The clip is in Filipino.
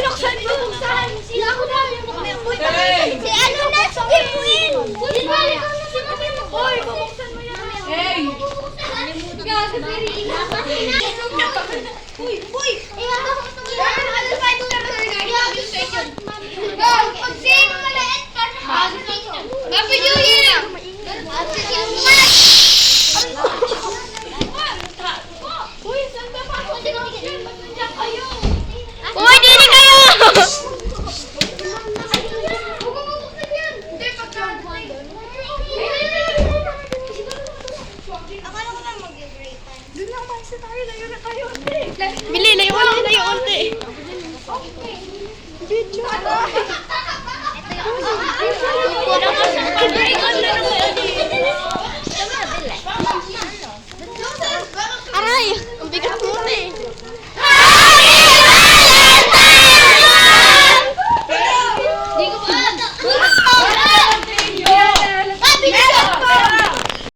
buksan mo. Si ako na. Si ano na, si Queen. Si Mali. Hoy, buksan mo yan. Hey. Gago, very Uy, uy. Ano ba ito na pag sino maliit ka na. Happy New Year. Uy, saan ka pa? Nandiyan kayo. Uy, dili kayo! Akala ko lang mag-break time. Doon lang kasi tayo, layo na tayo. Bili, layo unti. Okay. Video.